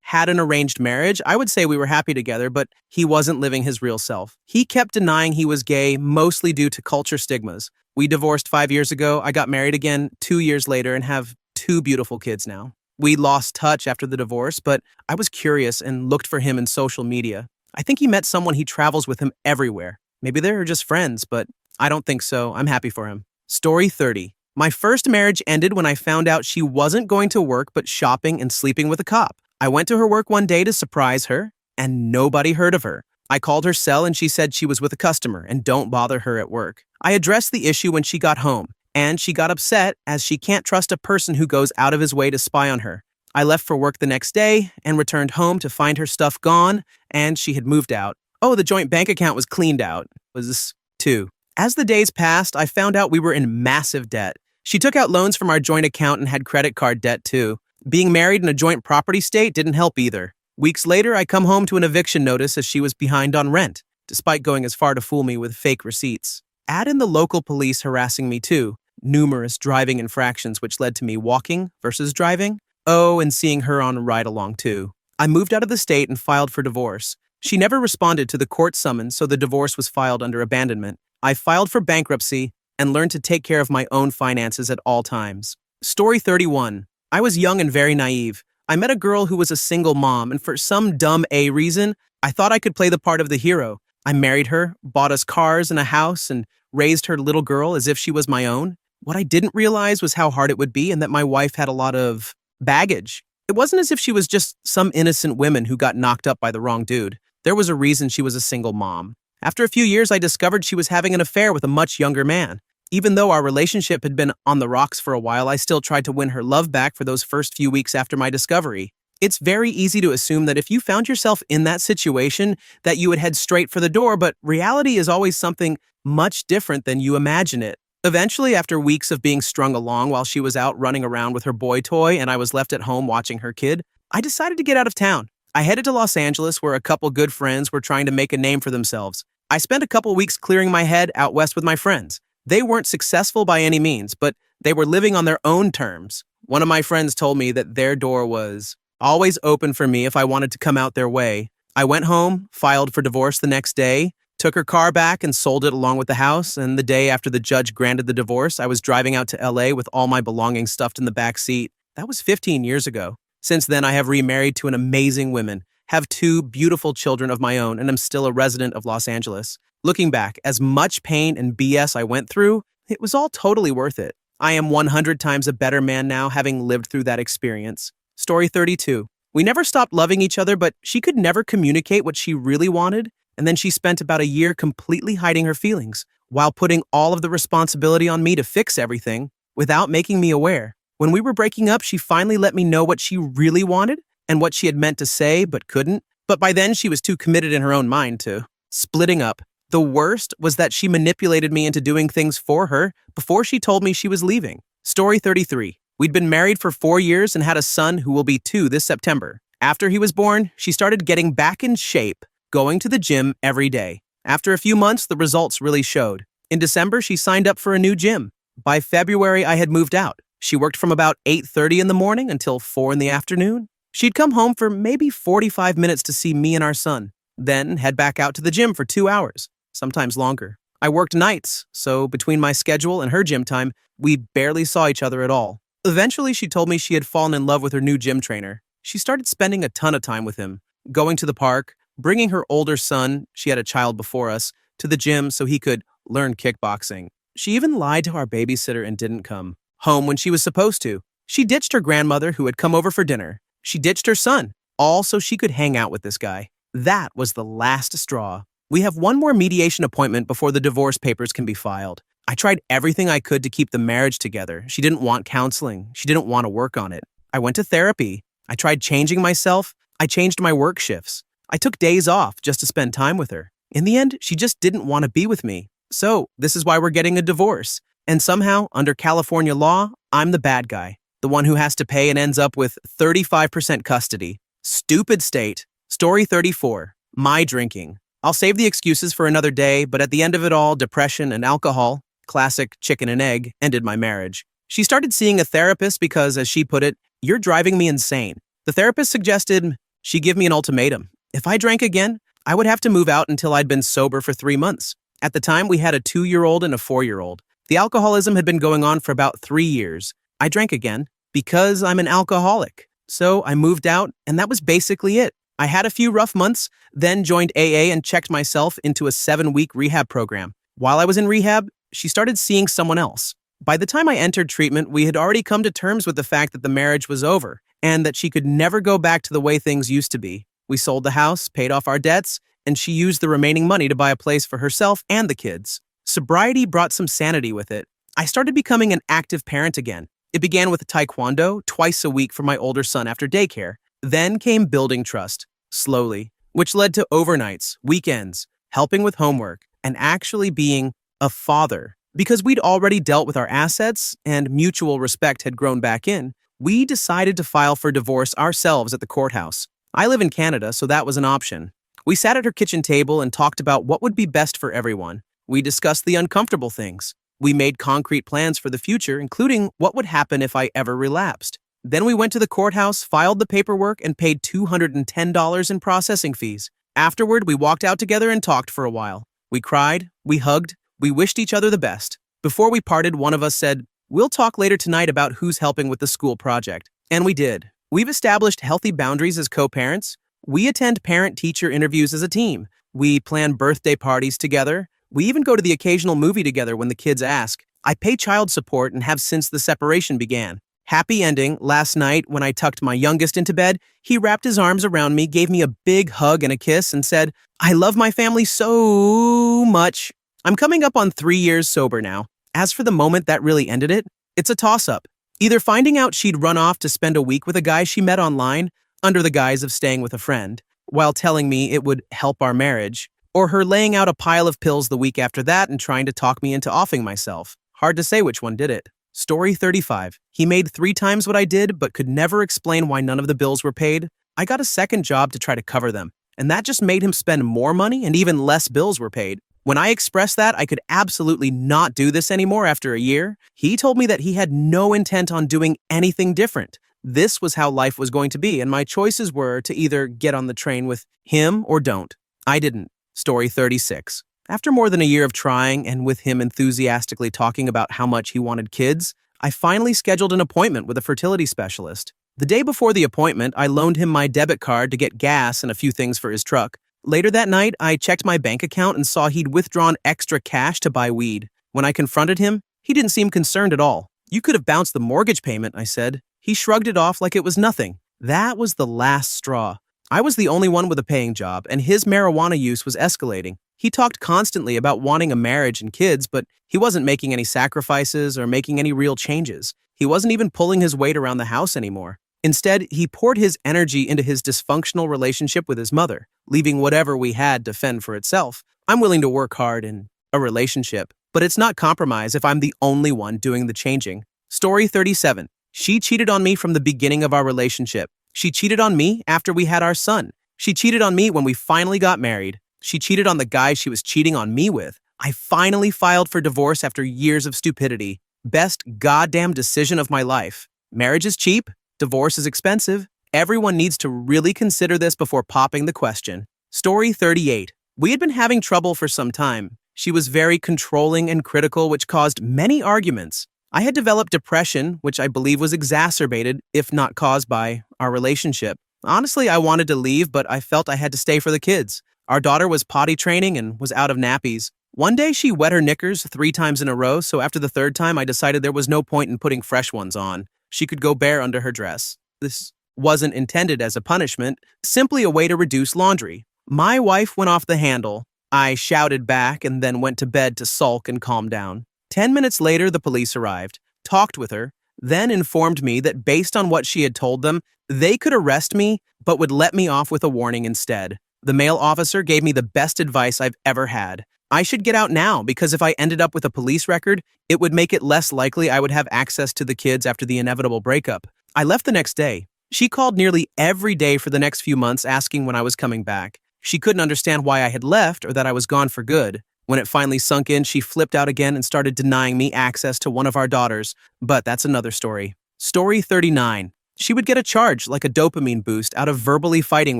Had an arranged marriage. I would say we were happy together, but he wasn't living his real self. He kept denying he was gay, mostly due to culture stigmas. We divorced 5 years ago. I got married again 2 years later and have 2 beautiful kids now. We lost touch after the divorce, but I was curious and looked for him in social media. I think he met someone he travels with him everywhere. Maybe they're just friends, but I don't think so. I'm happy for him. Story 30. My first marriage ended when I found out she wasn't going to work but shopping and sleeping with a cop. I went to her work one day to surprise her, and nobody heard of her. I called her cell and she said she was with a customer and don't bother her at work. I addressed the issue when she got home, and she got upset as she can't trust a person who goes out of his way to spy on her. I left for work the next day and returned home to find her stuff gone, and she had moved out. Oh, the joint bank account was cleaned out. Was 2. As the days passed, I found out we were in massive debt. She took out loans from our joint account and had credit card debt too. Being married in a joint property state didn't help either. Weeks later, I come home to an eviction notice as she was behind on rent, despite going as far to fool me with fake receipts. Add in the local police harassing me too, numerous driving infractions which led to me walking versus driving. Oh, and seeing her on a ride-along too. I moved out of the state and filed for divorce. She never responded to the court summons, so the divorce was filed under abandonment. I filed for bankruptcy and learned to take care of my own finances at all times. Story 31. I was young and very naive. I met a girl who was a single mom, and for some dumb reason, I thought I could play the part of the hero. I married her, bought us cars and a house, and raised her little girl as if she was my own. What I didn't realize was how hard it would be and that my wife had a lot of baggage. It wasn't as if she was just some innocent woman who got knocked up by the wrong dude. There was a reason she was a single mom. After a few years, I discovered she was having an affair with a much younger man. Even though our relationship had been on the rocks for a while, I still tried to win her love back for those first few weeks after my discovery. It's very easy to assume that if you found yourself in that situation, that you would head straight for the door, but reality is always something much different than you imagine it. Eventually, after weeks of being strung along while she was out running around with her boy toy and I was left at home watching her kid, I decided to get out of town. I headed to Los Angeles where a couple good friends were trying to make a name for themselves. I spent a couple weeks clearing my head out west with my friends. They weren't successful by any means, but they were living on their own terms. One of my friends told me that their door was always open for me if I wanted to come out their way. I went home, filed for divorce the next day, took her car back and sold it along with the house, and the day after the judge granted the divorce, I was driving out to LA with all my belongings stuffed in the back seat. That was 15 years ago. Since then, I have remarried to an amazing woman, have 2 beautiful children of my own, and am still a resident of Los Angeles. Looking back, as much pain and BS I went through, it was all totally worth it. I am 100 times a better man now, having lived through that experience. Story 32. We never stopped loving each other, but she could never communicate what she really wanted, and then she spent about a year completely hiding her feelings, while putting all of the responsibility on me to fix everything, without making me aware. When we were breaking up, she finally let me know what she really wanted, and what she had meant to say but couldn't. But by then, she was too committed in her own mind to splitting up. The worst was that she manipulated me into doing things for her before she told me she was leaving. Story 33. We'd been married for 4 years and had a son who will be 2 this September. After he was born, she started getting back in shape, going to the gym every day. After a few months, the results really showed. In December, she signed up for a new gym. By February, I had moved out. She worked from about 8:30 in the morning until 4 in the afternoon. She'd come home for maybe 45 minutes to see me and our son, then head back out to the gym for 2 hours, sometimes longer. I worked nights, so between my schedule and her gym time, we barely saw each other at all. Eventually, she told me she had fallen in love with her new gym trainer. She started spending a ton of time with him, going to the park, bringing her older son, she had a child before us, to the gym so he could learn kickboxing. She even lied to our babysitter and didn't come home when she was supposed to. She ditched her grandmother who had come over for dinner. She ditched her son, all so she could hang out with this guy. That was the last straw. We have one more mediation appointment before the divorce papers can be filed. I tried everything I could to keep the marriage together. She didn't want counseling. She didn't want to work on it. I went to therapy. I tried changing myself. I changed my work shifts. I took days off just to spend time with her. In the end, she just didn't want to be with me. So, this is why we're getting a divorce. And somehow, under California law, I'm the bad guy. The one who has to pay and ends up with 35% custody. Stupid state. Story 34. My drinking. I'll save the excuses for another day, but at the end of it all, depression and alcohol, classic chicken and egg, ended my marriage. She started seeing a therapist because, as she put it, "You're driving me insane." The therapist suggested she give me an ultimatum. If I drank again, I would have to move out until I'd been sober for 3 months. At the time, we had a 2-year-old and a 4-year-old. The alcoholism had been going on for about 3 years. I drank again because I'm an alcoholic. So I moved out, and that was basically it. I had a few rough months, then joined AA and checked myself into a 7-week rehab program. While I was in rehab, she started seeing someone else. By the time I entered treatment, we had already come to terms with the fact that the marriage was over and that she could never go back to the way things used to be. We sold the house, paid off our debts, and she used the remaining money to buy a place for herself and the kids. Sobriety brought some sanity with it. I started becoming an active parent again. It began with taekwondo twice a week for my older son after daycare. Then came building trust, slowly, which led to overnights, weekends, helping with homework, and actually being a father. Because we'd already dealt with our assets and mutual respect had grown back in, we decided to file for divorce ourselves at the courthouse. I live in Canada, so that was an option. We sat at her kitchen table and talked about what would be best for everyone. We discussed the uncomfortable things. We made concrete plans for the future, including what would happen if I ever relapsed. Then we went to the courthouse, filed the paperwork, and paid $210 in processing fees. Afterward, we walked out together and talked for a while. We cried, we hugged, we wished each other the best. Before we parted, one of us said, "We'll talk later tonight about who's helping with the school project." And we did. We've established healthy boundaries as co-parents. We attend parent-teacher interviews as a team. We plan birthday parties together. We even go to the occasional movie together when the kids ask. I pay child support and have since the separation began. Happy ending, last night when I tucked my youngest into bed, he wrapped his arms around me, gave me a big hug and a kiss, and said, "I love my family so much." I'm coming up on 3 years sober now. As for the moment that really ended it, it's a toss-up. Either finding out she'd run off to spend a week with a guy she met online, under the guise of staying with a friend, while telling me it would help our marriage, or her laying out a pile of pills the week after that and trying to talk me into offing myself. Hard to say which one did it. Story 35. He made 3 times what I did, but could never explain why none of the bills were paid. I got a second job to try to cover them, and that just made him spend more money and even less bills were paid. When I expressed that I could absolutely not do this anymore after a year, he told me that he had no intent on doing anything different. This was how life was going to be, and my choices were to either get on the train with him or don't. I didn't. Story 36. After more than a year of trying, and with him enthusiastically talking about how much he wanted kids, I finally scheduled an appointment with a fertility specialist. The day before the appointment, I loaned him my debit card to get gas and a few things for his truck. Later that night, I checked my bank account and saw he'd withdrawn extra cash to buy weed. When I confronted him, he didn't seem concerned at all. You could have bounced the mortgage payment, I said. He shrugged it off like it was nothing. That was the last straw. I was the only one with a paying job, and his marijuana use was escalating. He talked constantly about wanting a marriage and kids, but he wasn't making any sacrifices or making any real changes. He wasn't even pulling his weight around the house anymore. Instead, he poured his energy into his dysfunctional relationship with his mother, leaving whatever we had to fend for itself. I'm willing to work hard in a relationship, but it's not compromise if I'm the only one doing the changing. Story 37. She cheated on me from the beginning of our relationship. She cheated on me after we had our son. She cheated on me when we finally got married. She cheated on the guy she was cheating on me with. I finally filed for divorce after years of stupidity. Best goddamn decision of my life. Marriage is cheap. Divorce is expensive. Everyone needs to really consider this before popping the question. Story 38. We had been having trouble for some time. She was very controlling and critical, which caused many arguments. I had developed depression, which I believe was exacerbated, if not caused by, our relationship. Honestly, I wanted to leave, but I felt I had to stay for the kids. Our daughter was potty training and was out of nappies. One day she wet her knickers 3 times in a row, so after the 3rd time I decided there was no point in putting fresh ones on. She could go bare under her dress. This wasn't intended as a punishment, simply a way to reduce laundry. My wife went off the handle. I shouted back and then went to bed to sulk and calm down. 10 minutes later, the police arrived, talked with her, then informed me that based on what she had told them, they could arrest me, but would let me off with a warning instead. The male officer gave me the best advice I've ever had. I should get out now because if I ended up with a police record, it would make it less likely I would have access to the kids after the inevitable breakup. I left the next day. She called nearly every day for the next few months asking when I was coming back. She couldn't understand why I had left or that I was gone for good. When it finally sunk in, she flipped out again and started denying me access to one of our daughters. But that's another story. Story 39. She would get a charge like a dopamine boost out of verbally fighting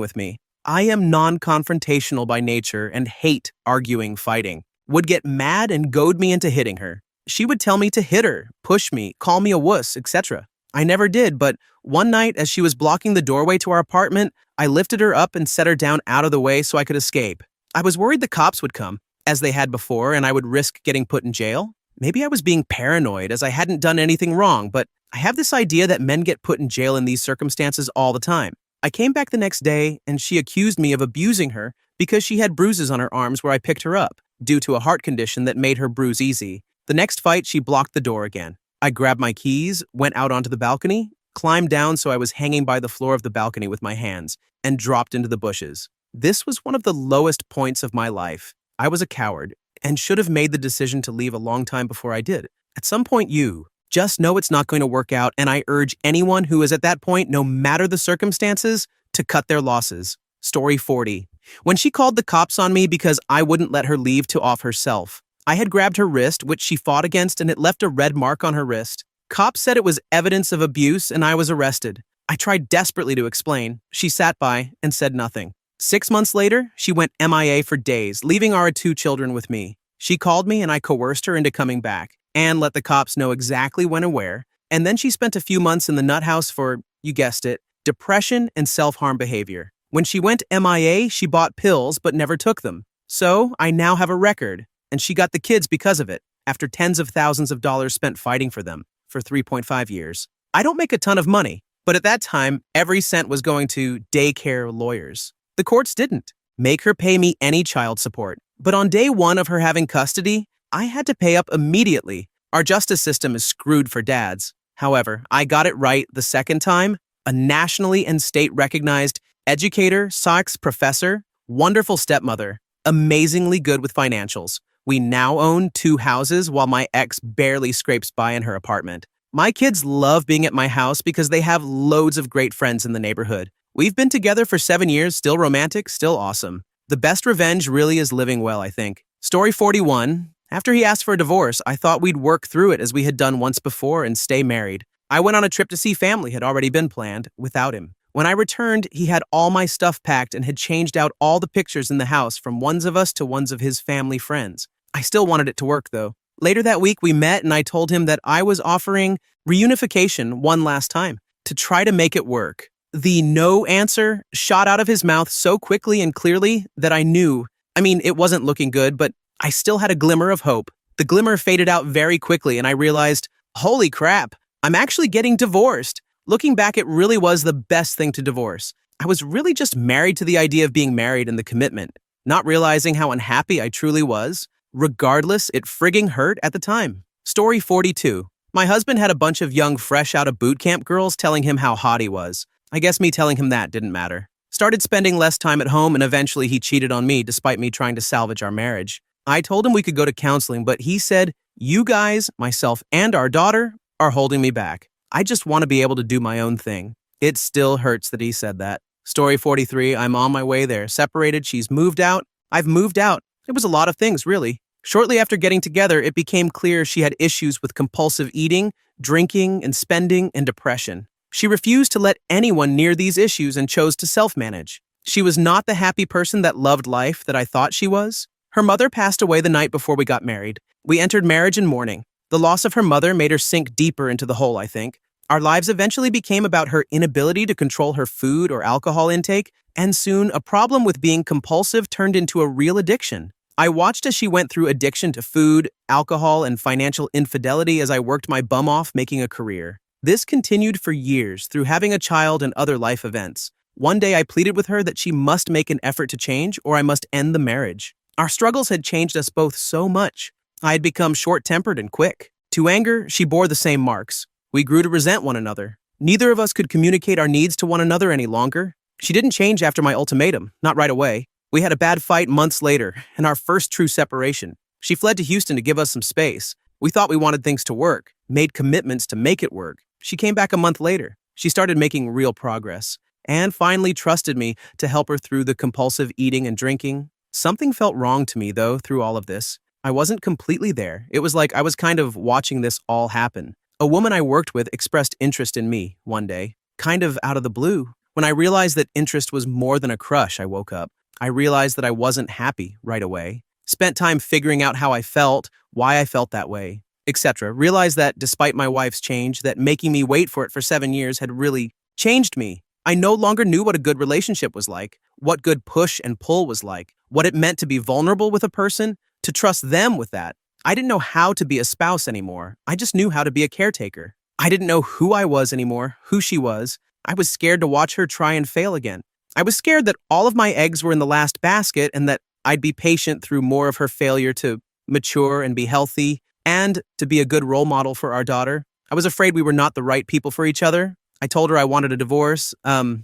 with me. I am non-confrontational by nature and hate arguing fighting. Would get mad and goad me into hitting her. She would tell me to hit her, push me, call me a wuss, etc. I never did, but one night as she was blocking the doorway to our apartment, I lifted her up and set her down out of the way so I could escape. I was worried the cops would come, as they had before, and I would risk getting put in jail. Maybe I was being paranoid as I hadn't done anything wrong, but I have this idea that men get put in jail in these circumstances all the time. I came back the next day, and she accused me of abusing her because she had bruises on her arms where I picked her up, due to a heart condition that made her bruise easy. The next fight, she blocked the door again. I grabbed my keys, went out onto the balcony, climbed down so I was hanging by the floor of the balcony with my hands, and dropped into the bushes. This was one of the lowest points of my life. I was a coward, and should have made the decision to leave a long time before I did. At some point, you just know it's not going to work out, and I urge anyone who is at that point, no matter the circumstances, to cut their losses. Story 40. When she called the cops on me because I wouldn't let her leave to off herself. I had grabbed her wrist, which she fought against, and it left a red mark on her wrist. Cops said it was evidence of abuse, and I was arrested. I tried desperately to explain. She sat by and said nothing. 6 months later, she went MIA for days, leaving our 2 children with me. She called me and I coerced her into coming back and let the cops know exactly when and where. And then she spent a few months in the nut house for, you guessed it, depression and self-harm behavior. When she went MIA, she bought pills but never took them. So I now have a record, and she got the kids because of it, after tens of thousands of dollars spent fighting for them for 3.5 years. I don't make a ton of money, but at that time, every cent was going to daycare lawyers. The courts didn't make her pay me any child support. But on day 1 of her having custody, I had to pay up immediately. Our justice system is screwed for dads. However, I got it right the second time. A nationally and state-recognized educator, Sox professor, wonderful stepmother, amazingly good with financials. We now own 2 houses while my ex barely scrapes by in her apartment. My kids love being at my house because they have loads of great friends in the neighborhood. We've been together for 7 years, still romantic, still awesome. The best revenge really is living well, I think. Story 41. After he asked for a divorce, I thought we'd work through it as we had done once before and stay married. I went on a trip to see family had already been planned without him. When I returned, he had all my stuff packed and had changed out all the pictures in the house from ones of us to ones of his family friends. I still wanted it to work, though. Later that week, we met and I told him that I was offering reunification one last time to try to make it work. The no answer shot out of his mouth so quickly and clearly that I knew. It wasn't looking good, but I still had a glimmer of hope. The glimmer faded out very quickly and I realized Holy crap, I'm actually getting divorced. Looking back, it really was the best thing to divorce. I was really just married to the idea of being married and the commitment, not realizing how unhappy I truly was. Regardless, it frigging hurt at the time. Story 42. My husband had a bunch of young, fresh out of boot camp girls telling him how hot he was. I guess me telling him that didn't matter. Started spending less time at home, and eventually he cheated on me despite me trying to salvage our marriage. I told him we could go to counseling, but he said, "You guys, myself, and our daughter are holding me back. I just want to be able to do my own thing." It still hurts that he said that. Story 43. I'm on my way there. Separated, she's moved out. I've moved out. It was a lot of things, really. Shortly after getting together, it became clear she had issues with compulsive eating, drinking, and spending, and depression. She refused to let anyone near these issues and chose to self-manage. She was not the happy person that loved life that I thought she was. Her mother passed away the night before we got married. We entered marriage in mourning. The loss of her mother made her sink deeper into the hole, I think. Our lives eventually became about her inability to control her food or alcohol intake, and soon a problem with being compulsive turned into a real addiction. I watched as she went through addiction to food, alcohol, and financial infidelity as I worked my bum off making a career. This continued for years through having a child and other life events. One day I pleaded with her that she must make an effort to change or I must end the marriage. Our struggles had changed us both so much. I had become short-tempered and quick. To anger, she bore the same marks. We grew to resent one another. Neither of us could communicate our needs to one another any longer. She didn't change after my ultimatum, not right away. We had a bad fight months later, and our first true separation. She fled to Houston to give us some space. We thought we wanted things to work, made commitments to make it work. She came back a month later. She started making real progress, and finally trusted me to help her through the compulsive eating and drinking. Something felt wrong to me, though, through all of this. I wasn't completely there. It was like I was kind of watching this all happen. A woman I worked with expressed interest in me one day, kind of out of the blue. When I realized that interest was more than a crush, I woke up. I realized that I wasn't happy right away. Spent time figuring out how I felt, why I felt that way, etc. Realized that despite my wife's change, that making me wait for it for 7 years had really changed me. I no longer knew what a good relationship was like, what good push and pull was like, what it meant to be vulnerable with a person, to trust them with that. I didn't know how to be a spouse anymore. I just knew how to be a caretaker. I didn't know who I was anymore, who she was. I was scared to watch her try and fail again. I was scared that all of my eggs were in the last basket and that I'd be patient through more of her failure to mature and be healthy and to be a good role model for our daughter. I was afraid we were not the right people for each other. I told her I wanted a divorce.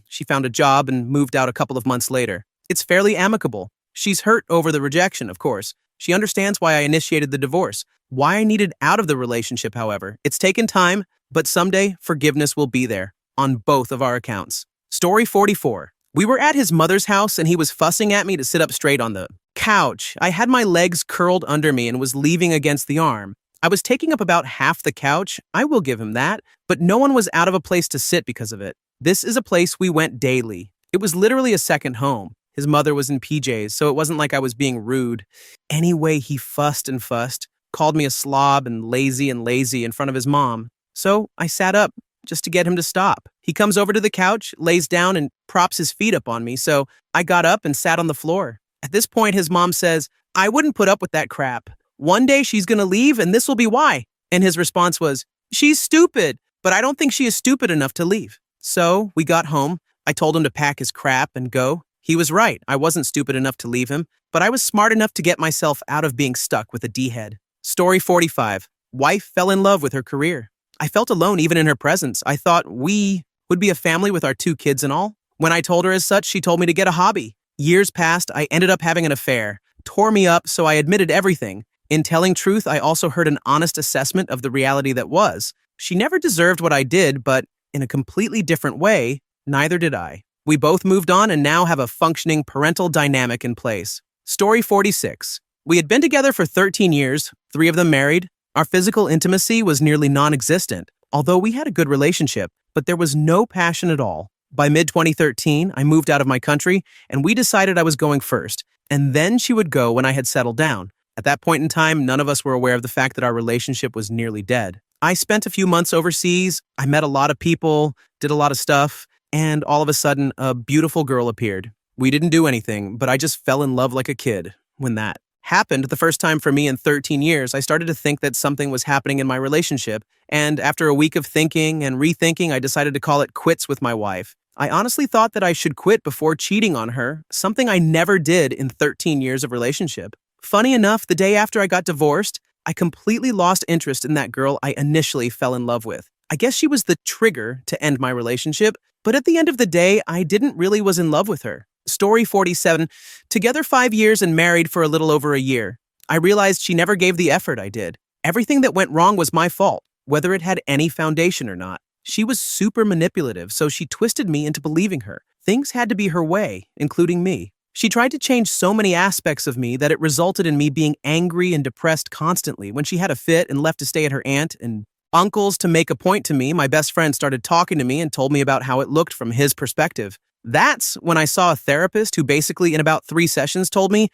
She found a job and moved out a couple of months later. It's fairly amicable. She's hurt over the rejection, of course. She understands why I initiated the divorce, why I needed out of the relationship, however. It's taken time, but someday forgiveness will be there on both of our accounts. Story 44. We were at his mother's house and he was fussing at me to sit up straight on the couch. I had my legs curled under me and was leaning against the arm. I was taking up about half the couch, I will give him that, but no one was out of a place to sit because of it. This is a place we went daily. It was literally a second home. His mother was in PJs, so it wasn't like I was being rude. Anyway, he fussed and fussed, called me a slob and lazy in front of his mom. So I sat up just to get him to stop. He comes over to the couch, lays down, and props his feet up on me, so I got up and sat on the floor. At this point, his mom says, "I wouldn't put up with that crap. One day she's gonna leave, and this will be why." And his response was, "She's stupid, but I don't think she is stupid enough to leave." So we got home. I told him to pack his crap and go. He was right. I wasn't stupid enough to leave him, but I was smart enough to get myself out of being stuck with a D-head. Story 45. Wife fell in love with her career. I felt alone even in her presence. I thought we would be a family with our 2 kids and all. When I told her as such, she told me to get a hobby. Years passed, I ended up having an affair. Tore me up, so I admitted everything. In telling truth, I also heard an honest assessment of the reality that was. She never deserved what I did, but in a completely different way, neither did I. We both moved on and now have a functioning parental dynamic in place. Story 46. We had been together for 13 years, 3 of them married. Our physical intimacy was nearly non-existent, although we had a good relationship, but there was no passion at all. By mid-2013, I moved out of my country, and we decided I was going first, and then she would go when I had settled down. At that point in time, none of us were aware of the fact that our relationship was nearly dead. I spent a few months overseas, I met a lot of people, did a lot of stuff, and all of a sudden, a beautiful girl appeared. We didn't do anything, but I just fell in love like a kid when that happened the first time for me in 13 years, I started to think that something was happening in my relationship. And after a week of thinking and rethinking, I decided to call it quits with my wife. I honestly thought that I should quit before cheating on her, something I never did in 13 years of relationship. Funny enough, the day after I got divorced, I completely lost interest in that girl I initially fell in love with. I guess she was the trigger to end my relationship, but at the end of the day, I didn't really was in love with her. Story 47, together 5 years and married for a little over a year. I realized she never gave the effort I did. Everything that went wrong was my fault, whether it had any foundation or not. She was super manipulative, so she twisted me into believing her. Things had to be her way, including me. She tried to change so many aspects of me that it resulted in me being angry and depressed constantly. When she had a fit and left to stay at her aunt and uncle's to make a point to me, my best friend started talking to me and told me about how it looked from his perspective. That's when I saw a therapist who basically in about 3 sessions told me,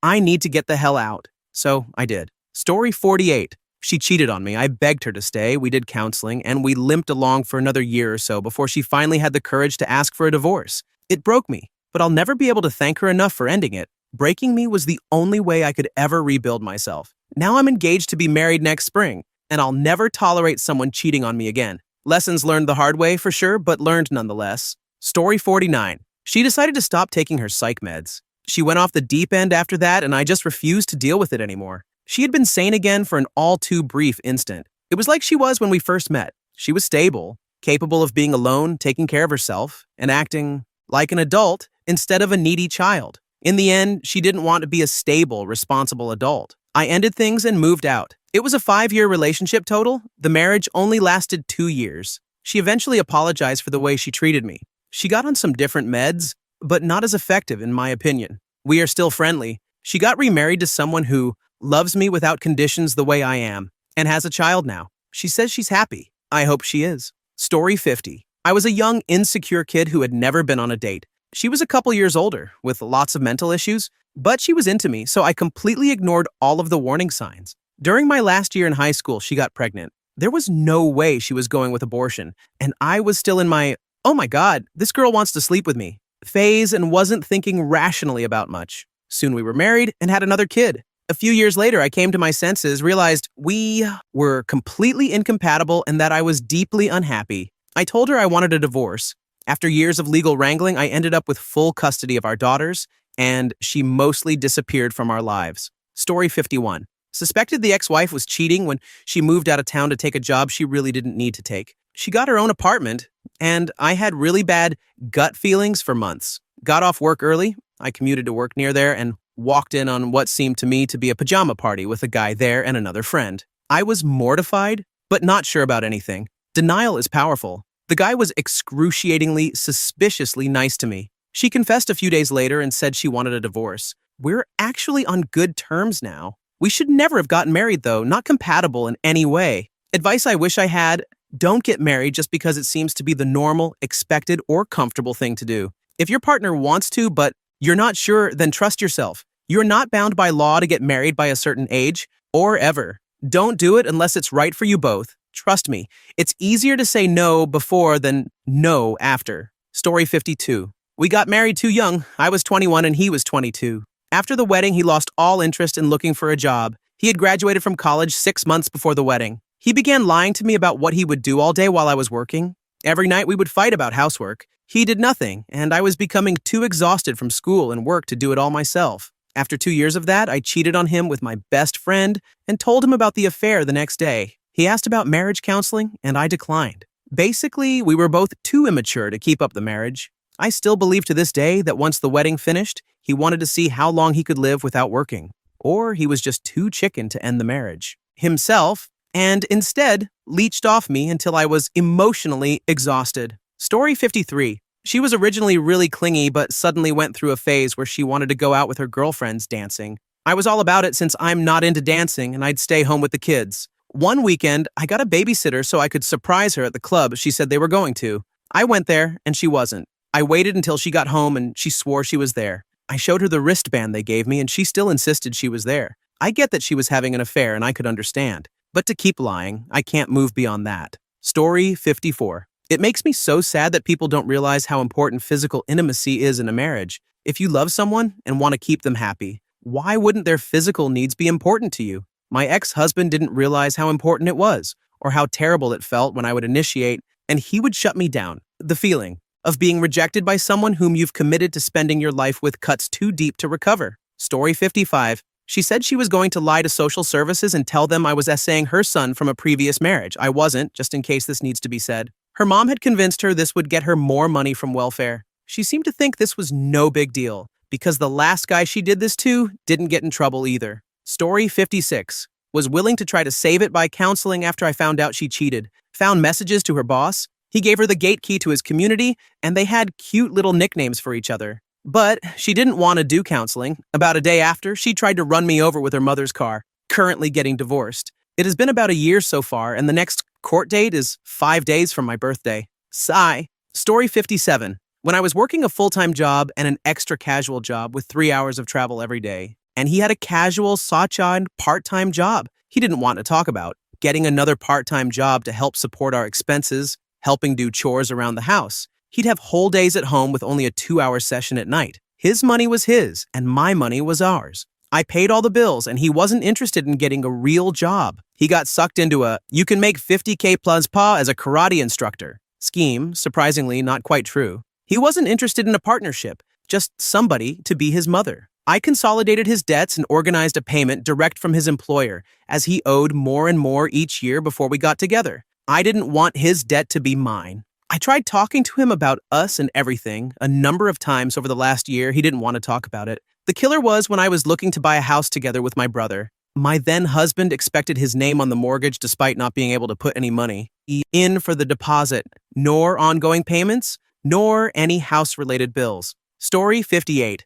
I need to get the hell out. So I did. Story 48. She cheated on me. I begged her to stay. We did counseling, and we limped along for another year or so before she finally had the courage to ask for a divorce. It broke me, but I'll never be able to thank her enough for ending it. Breaking me was the only way I could ever rebuild myself. Now I'm engaged to be married next spring, and I'll never tolerate someone cheating on me again. Lessons learned the hard way for sure, but learned nonetheless. Story 49. She decided to stop taking her psych meds. She went off the deep end after that, and I just refused to deal with it anymore. She had been sane again for an all too brief instant. It was like she was when we first met. She was stable, capable of being alone, taking care of herself, and acting like an adult instead of a needy child. In the end, she didn't want to be a stable, responsible adult. I ended things and moved out. It was a 5-year relationship total. The marriage only lasted 2 years. She eventually apologized for the way she treated me. She got on some different meds, but not as effective in my opinion. We are still friendly. She got remarried to someone who loves me without conditions the way I am, and has a child now. She says she's happy. I hope she is. Story 50. I was a young, insecure kid who had never been on a date. She was a couple years older, with lots of mental issues, but she was into me, so I completely ignored all of the warning signs. During my last year in high school, she got pregnant. There was no way she was going with abortion, and I was still in my, oh my God, this girl wants to sleep with me phase and wasn't thinking rationally about much. Soon we were married and had another kid. A few years later, I came to my senses, realized we were completely incompatible and that I was deeply unhappy. I told her I wanted a divorce. After years of legal wrangling, I ended up with full custody of our daughters, and she mostly disappeared from our lives. Story 51. Suspected the ex-wife was cheating when she moved out of town to take a job she really didn't need to take. She got her own apartment, and I had really bad gut feelings for months. Got off work early. I commuted to work near there and walked in on what seemed to me to be a pajama party with a guy there and another friend. I was mortified, but not sure about anything. Denial is powerful. The guy was excruciatingly, suspiciously nice to me. She confessed a few days later and said she wanted a divorce. We're actually on good terms now. We should never have gotten married though, not compatible in any way. Advice I wish I had, don't get married just because it seems to be the normal, expected, or comfortable thing to do. If your partner wants to, but you're not sure, then trust yourself. You're not bound by law to get married by a certain age, or ever. Don't do it unless it's right for you both. Trust me, it's easier to say no before than no after. Story 52. We got married too young. I was 21 and he was 22. After the wedding, he lost all interest in looking for a job. He had graduated from college 6 months before the wedding. He began lying to me about what he would do all day while I was working. Every night we would fight about housework. He did nothing, and I was becoming too exhausted from school and work to do it all myself. After 2 years of that, I cheated on him with my best friend and told him about the affair the next day. He asked about marriage counseling, and I declined. Basically, we were both too immature to keep up the marriage. I still believe to this day that once the wedding finished, he wanted to see how long he could live without working. Or he was just too chicken to end the marriage himself, and instead leeched off me until I was emotionally exhausted. Story 53. She was originally really clingy, but suddenly went through a phase where she wanted to go out with her girlfriends dancing. I was all about it since I'm not into dancing and I'd stay home with the kids. One weekend, I got a babysitter so I could surprise her at the club she said they were going to. I went there and she wasn't. I waited until she got home and she swore she was there. I showed her the wristband they gave me and she still insisted she was there. I get that she was having an affair and I could understand. But to keep lying, I can't move beyond that. Story 54. It makes me so sad that people don't realize how important physical intimacy is in a marriage. If you love someone and want to keep them happy, Why wouldn't their physical needs be important to you? My ex-husband didn't realize how important it was, or how terrible it felt when I would initiate, and he would shut me down. The feeling of being rejected by someone whom you've committed to spending your life with cuts too deep to recover. Story 55. She said she was going to lie to social services and tell them I was essaying her son from a previous marriage. I wasn't, just in case this needs to be said. Her mom had convinced her this would get her more money from welfare. She seemed to think this was no big deal, because the last guy she did this to didn't get in trouble either. Story 56. Was willing to try to save it by counseling after I found out she cheated. Found messages to her boss. He gave her the gate key to his community, and they had cute little nicknames for each other. But she didn't want to do counseling. About a day after, she tried to run me over with her mother's car, currently getting divorced. It has been about a year so far, and the next court date is 5 days from my birthday. Sigh. Story 57. When I was working a full-time job and an extra casual job with 3 hours of travel every day, and he had a casual, sought-on, part-time job he didn't want to talk about, getting another part-time job to help support our expenses, helping do chores around the house. He'd have whole days at home with only a 2-hour session at night. His money was his, and my money was ours. I paid all the bills, and he wasn't interested in getting a real job. He got sucked into a, you can make $50K plus pa as a karate instructor scheme, surprisingly not quite true. He wasn't interested in a partnership, just somebody to be his mother. I consolidated his debts and organized a payment direct from his employer, as he owed more and more each year before we got together. I didn't want his debt to be mine. I tried talking to him about us and everything a number of times over the last year. He didn't want to talk about it. The killer was when I was looking to buy a house together with my brother. My then husband expected his name on the mortgage despite not being able to put any money in for the deposit, nor ongoing payments, nor any house-related bills. Story 58.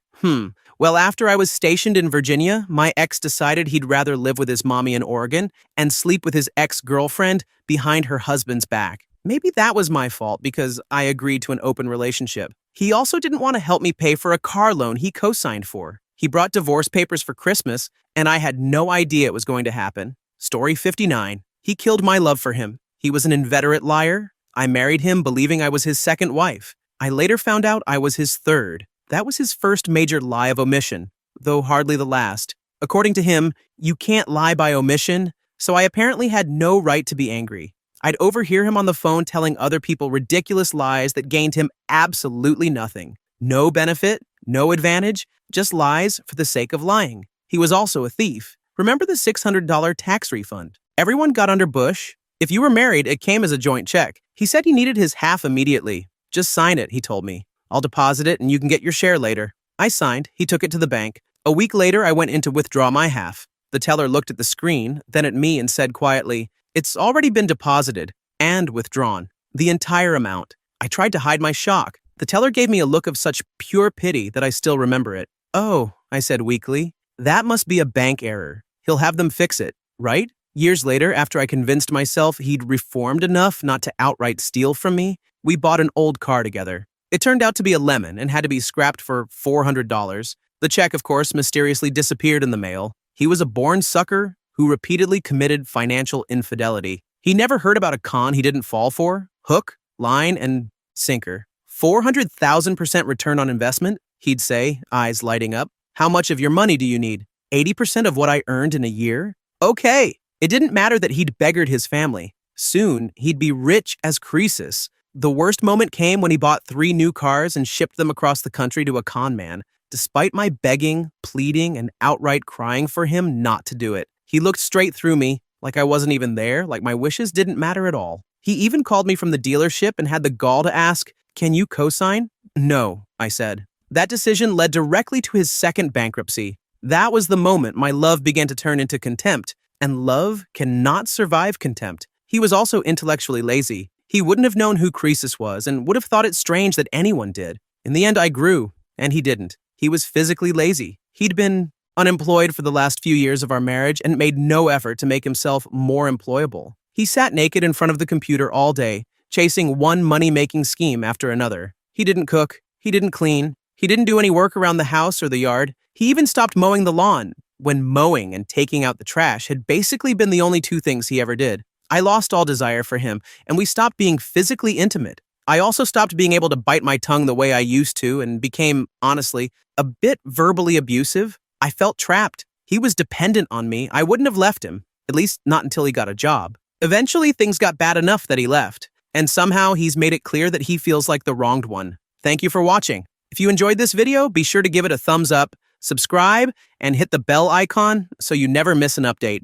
Well, after I was stationed in Virginia, my ex decided he'd rather live with his mommy in Oregon and sleep with his ex-girlfriend behind her husband's back. Maybe that was my fault because I agreed to an open relationship. He also didn't want to help me pay for a car loan he co-signed for. He brought divorce papers for Christmas, and I had no idea it was going to happen. Story 59. He killed my love for him. He was an inveterate liar. I married him believing I was his second wife. I later found out I was his third. That was his first major lie of omission, though hardly the last. According to him, you can't lie by omission, so I apparently had no right to be angry. I'd overhear him on the phone telling other people ridiculous lies that gained him absolutely nothing. No benefit, no advantage, just lies for the sake of lying. He was also a thief. Remember the $600 tax refund? Everyone got under Bush. If you were married, it came as a joint check. He said he needed his half immediately. Just sign it, he told me. I'll deposit it and you can get your share later. I signed. He took it to the bank. A week later, I went in to withdraw my half. The teller looked at the screen, then at me and said quietly, "It's already been deposited and withdrawn. The entire amount." I tried to hide my shock. The teller gave me a look of such pure pity that I still remember it. "Oh," I said weakly, "that must be a bank error. He'll have them fix it, right?" Years later, after I convinced myself he'd reformed enough not to outright steal from me, we bought an old car together. It turned out to be a lemon and had to be scrapped for $400. The check, of course, mysteriously disappeared in the mail. He was a born sucker who repeatedly committed financial infidelity. He never heard about a con he didn't fall for. Hook, line, and sinker. 400,000% return on investment, he'd say, eyes lighting up. How much of your money do you need? 80% of what I earned in a year? Okay. It didn't matter that he'd beggared his family. Soon, he'd be rich as Croesus. The worst moment came when he bought 3 new cars and shipped them across the country to a con man, despite my begging, pleading, and outright crying for him not to do it. He looked straight through me, like I wasn't even there, like my wishes didn't matter at all. He even called me from the dealership and had the gall to ask, "Can you co-sign?" "No," I said. That decision led directly to his second bankruptcy. That was the moment my love began to turn into contempt, and love cannot survive contempt. He was also intellectually lazy. He wouldn't have known who Croesus was and would have thought it strange that anyone did. In the end, I grew, and he didn't. He was physically lazy. He'd been unemployed for the last few years of our marriage and made no effort to make himself more employable. He sat naked in front of the computer all day, chasing one money-making scheme after another. He didn't cook. He didn't clean. He didn't do any work around the house or the yard. He even stopped mowing the lawn, when mowing and taking out the trash had basically been the only 2 things he ever did. I lost all desire for him, and we stopped being physically intimate. I also stopped being able to bite my tongue the way I used to and became, honestly, a bit verbally abusive. I felt trapped. He was dependent on me. I wouldn't have left him, at least not until he got a job. Eventually, things got bad enough that he left, and somehow he's made it clear that he feels like the wronged one. Thank you for watching. If you enjoyed this video, be sure to give it a thumbs up, subscribe, and hit the bell icon so you never miss an update.